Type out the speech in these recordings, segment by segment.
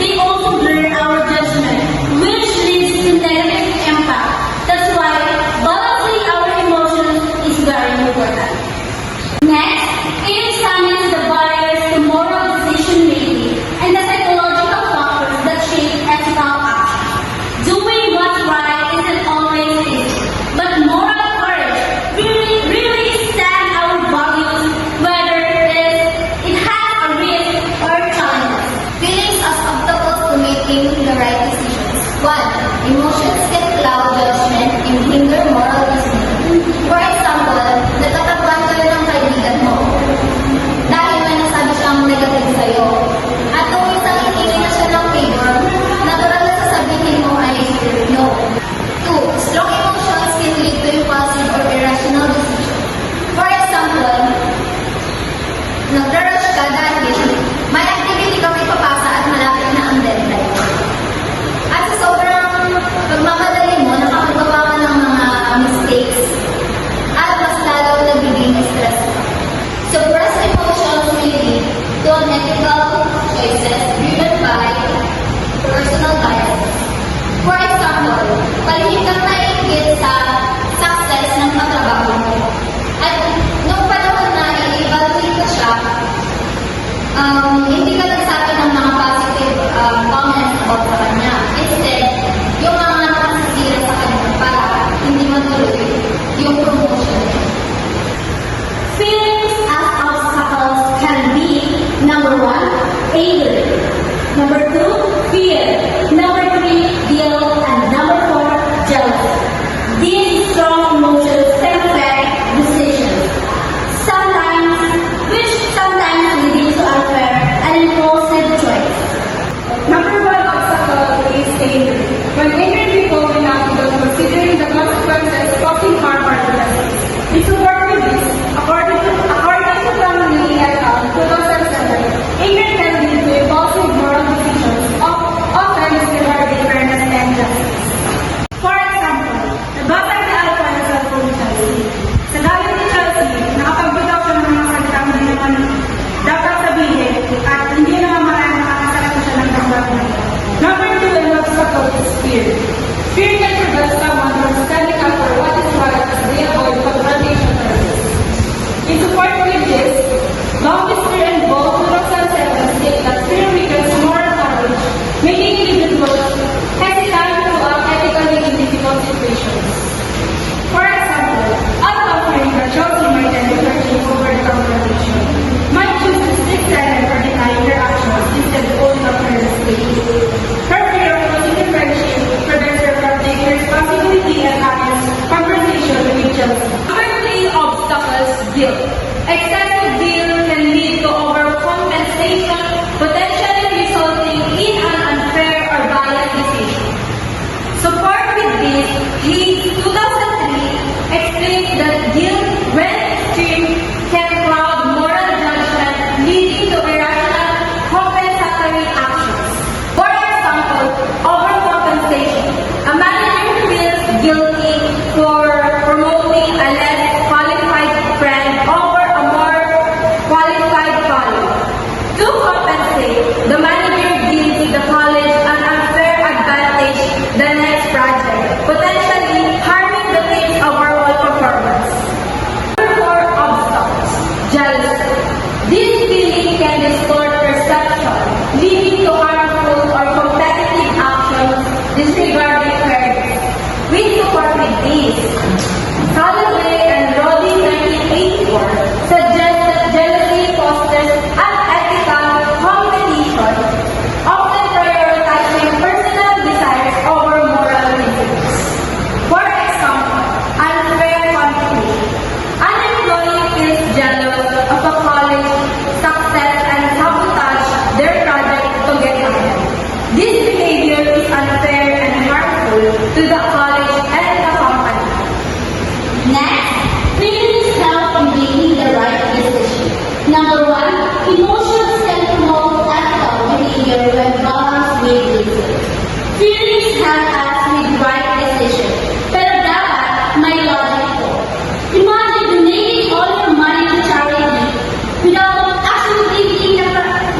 they also blur our judgment, which leads to negative impact. That's why balancing our emotions is very important. Next, it examines the barriers to moral decision making and the psychological factors that shape ethical action. Doing what's right isn't always easy, but moral courage really stand our values, whether it has a risk or challenges. Feelings as obstacles to making the right decisions. 1. Emotions can cloud judgment and hinder moral decisions. For example, natatakpan ka rin ng kaibigan mo dahil may nasabi siyang negative sa'yo. At kung isang hindi na siya ng favor, natural na sasabihin mo ay no. 2. Strong emotions can lead to impulsive or irrational decisions. For example, nag-rush ka dahil may activity kang ipapasa at malapit na ang deadline. At sa sobrang pagmamadali mo, nakakagawa ka ng mga mistakes at mas lalo nagiging stress ka. Suppressed emotions may lead to unethical choices driven by personal biases. For example, palihim kang naiingit sa success ng katrabaho mo. At nung panahon na i-evaluate ka siya, hindi ka nagsabi ng mga positive comments about sa kanya. Instead, yung mga nakasisira sa kanya para hindi matuloy yung promotion. Feelings as obstacles can be number 1, anger, number 2, fear, number 3, guilt, and number 4, jealousy. These strong emotions can affect decisions, sometimes leading to unfair and impulsive choice. Number 1 obstacle is anger. When angry people may not without considering the consequences causing harm or injustice. In support with this, according to Family et al. 2007, anger can lead to impulsive moral decisions, often disregarding fairness and justice. For example, nabasa ni Alpha ng cellphone ni Chelsea. Sa galit ni Chelsea, nakapagbitaw siya ng mga salitang hindi naman dapat sabihin at hindi naman marami nakakasakit siya ng damdamin. Number 2 and obstacle is fear. Fear can prevent someone from standing up for what is right as they avoid confrontation terms. In support with this, Longest Fear and Bold 2007 state that fear weakens moral courage, making individuals hesitant to act ethically in difficult situations. For example, Alpha fearing that Chelsea might end her team over the confrontation, might choose to stick silent or deny her actions instead of owning up her mistakes. Her fear of losing the friendship prevents her from taking responsibility and having conversation with Chelsea. Number 3 obstacles, guilt. Excessive guilt can lead to overcompensation, potentially resulting in an unfair or biased decision. Support with this, Leeds 2003 explains that guilt, when extreme, can cloud moral judgment, leading to irrational compensatory actions. For example, overcompensation. A manager feels guilty for promoting a less qualified friend over a more qualified colleague. To compensate, the manager gives the college an unfair advantage the next project, potentially harming the team's overall performance. Number 4 obstacles, jealousy. This feeling can distort perception, leading to harmful or competitive actions disregarding fairness. We support with this. Holloway and Roddy 1984 suggest that jealousy fosters unethical competition, often prioritizing personal desires over moral principles. For example, unfair conflict. An employee feels jealous of a colleague's success and sabotage their project to get ahead. This behavior is unfair and harmful to the college and the company. Next, feelings help in making the right decision. Number 1, emotions can promote ethical behavior when balanced with reason. Feelings help us with right decision, pero dapat may logic po. Imagine donating all your money to charity without actually thinking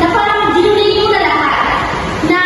na parang dinonate mo na lahat, na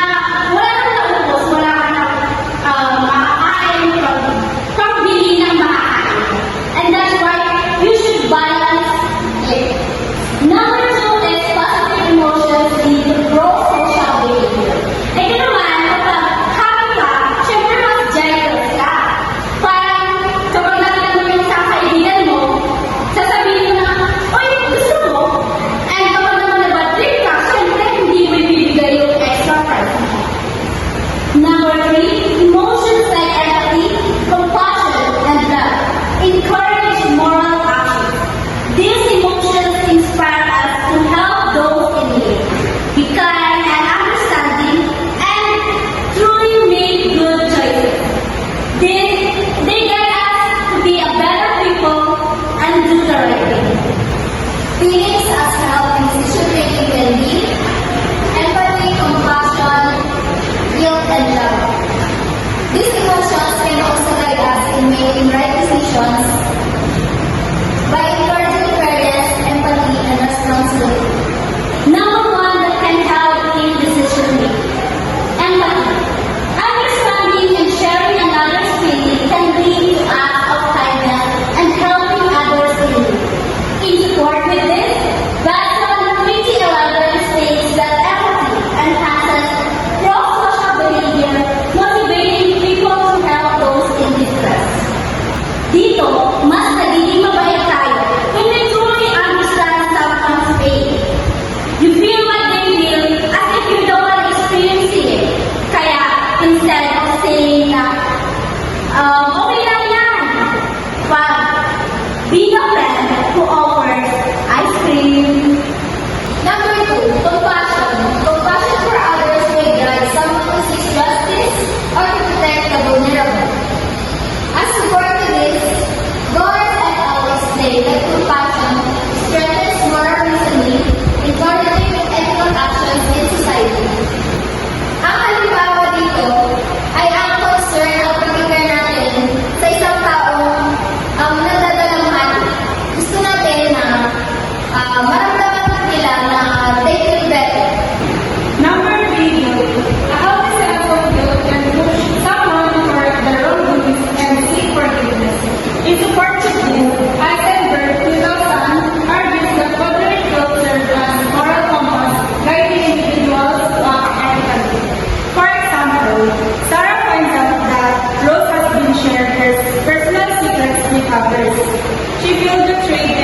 She failed the trade